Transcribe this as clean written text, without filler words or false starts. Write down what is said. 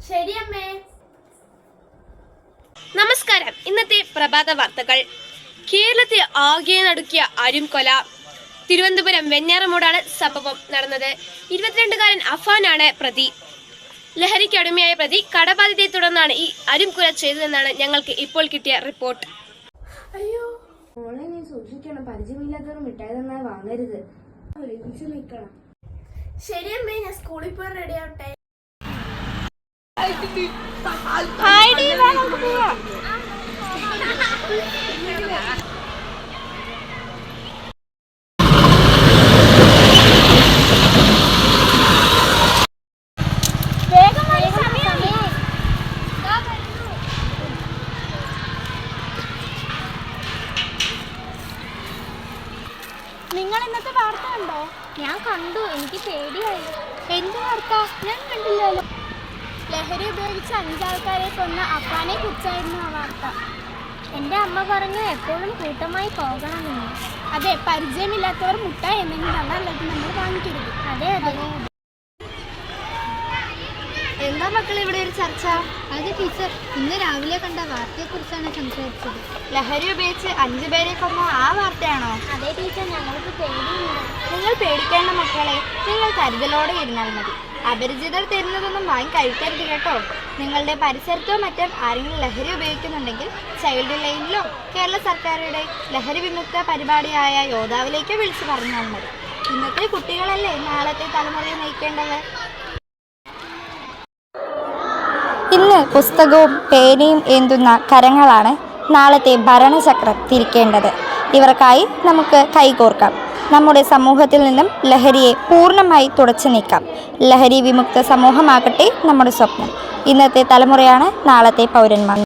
ശരി അമ്മേ. നമസ്കാരം. ഇന്നത്തെ പ്രഭാത വാർത്തകൾ. കേരളത്തെ ആകെ നടുക്കിയ അരുംകൊല. തിരുവനന്തപുരം വെഞ്ഞാറമൂടാണ് സംഭവം നടന്നത്. 22-കാരൻ അഫാനാണ് പ്രതി. ലഹരിക്ക് അടിമയായ പ്രതി കടബാധ്യതയെ തുടർന്നാണ് ഈ അരുംകൊല ചെയ്തതെന്നാണ് ഞങ്ങൾക്ക് ഇപ്പോൾ കിട്ടിയ റിപ്പോർട്ട്. അയ്യോ മോളെ, നീ സൂക്ഷിക്കണം. പരിചയമില്ലാത്തവർ മിഠായി തന്നാൽ വാങ്ങരുത്. ഒരുമിച്ച് നിൽക്കണം. ശരി അമ്മേ, ഞാൻ സ്കൂളിൽ പോയി റെഡി ആവട്ടെ. നിങ്ങൾ ഇന്നത്തെ വാർത്ത കണ്ടോ? ഞാൻ കണ്ടു, എനിക്ക് പേടിയായി. എന്ത് വാർത്ത? ഞാൻ കണ്ടില്ലല്ലോ. ലഹരി ഉപയോഗിച്ച് 5 ആൾക്കാരെ കൊന്ന അപ്പാനെ കുറിച്ചായിരുന്നു ആ വാർത്ത. എൻ്റെ അമ്മ പറഞ്ഞു എപ്പോഴും കൂട്ടമായി പോകണമെന്ന്. അതെ, പരിചയമില്ലാത്തവർ മുട്ടായി എന്തെങ്കിലും തന്നല്ലാതെ നമ്മൾ വാങ്ങിക്കരുത്. അതെ അതെ. എന്താ മക്കളെ ഇവിടെ ഒരു ചർച്ച? അത് ടീച്ചർ, ഇന്ന് രാവിലെ കണ്ട വാർത്തയെക്കുറിച്ചാണ് സംസാരിച്ചത്. ലഹരി ഉപയോഗിച്ച് 5 പേരെ കൊന്ന ആ വാർത്തയാണോ? അതെ ടീച്ചർ, ഞങ്ങൾക്ക് പേടിയുണ്ട്. നിങ്ങൾ പേടിക്കേണ്ട മക്കളെ, നിങ്ങൾ കരുതലോടെ ഇരുന്നാൽ മതി. അപരിചിതർ തരുന്നതൊന്നും വാങ്ങി കഴിക്കരുത് കേട്ടോ. നിങ്ങളുടെ പരിസരത്തോ മറ്റും ആരെങ്കിലും ലഹരി ഉപയോഗിക്കുന്നുണ്ടെങ്കിൽ ചൈൽഡ് ലൈനിലോ കേരള സർക്കാരുടെ ലഹരി വിമുക്ത പരിപാടിയായ യോദ്ധാവിലേക്കോ വിളിച്ചു പറഞ്ഞാൽ മതി. ഇന്നത്തെ കുട്ടികളല്ലേ നാളത്തെ തലമുറയെ നയിക്കേണ്ടത്. ഇന്ന് പുസ്തകവും പേനയും ഏന്തുന്ന കരങ്ങളാണ് നാളത്തെ ഭരണചക്രം തിരിക്കേണ്ടത്. ഇവർക്കായി നമുക്ക് കൈകോർക്കാം. നമ്മുടെ സമൂഹത്തിൽ നിന്നും ലഹരിയെ പൂർണ്ണമായി തുടച്ചു നീക്കാം. ലഹരി വിമുക്ത സമൂഹമാകട്ടെ നമ്മുടെ സ്വപ്നം. ഇന്നത്തെ തലമുറയാണ് നാളത്തെ പൗരന്മാർ.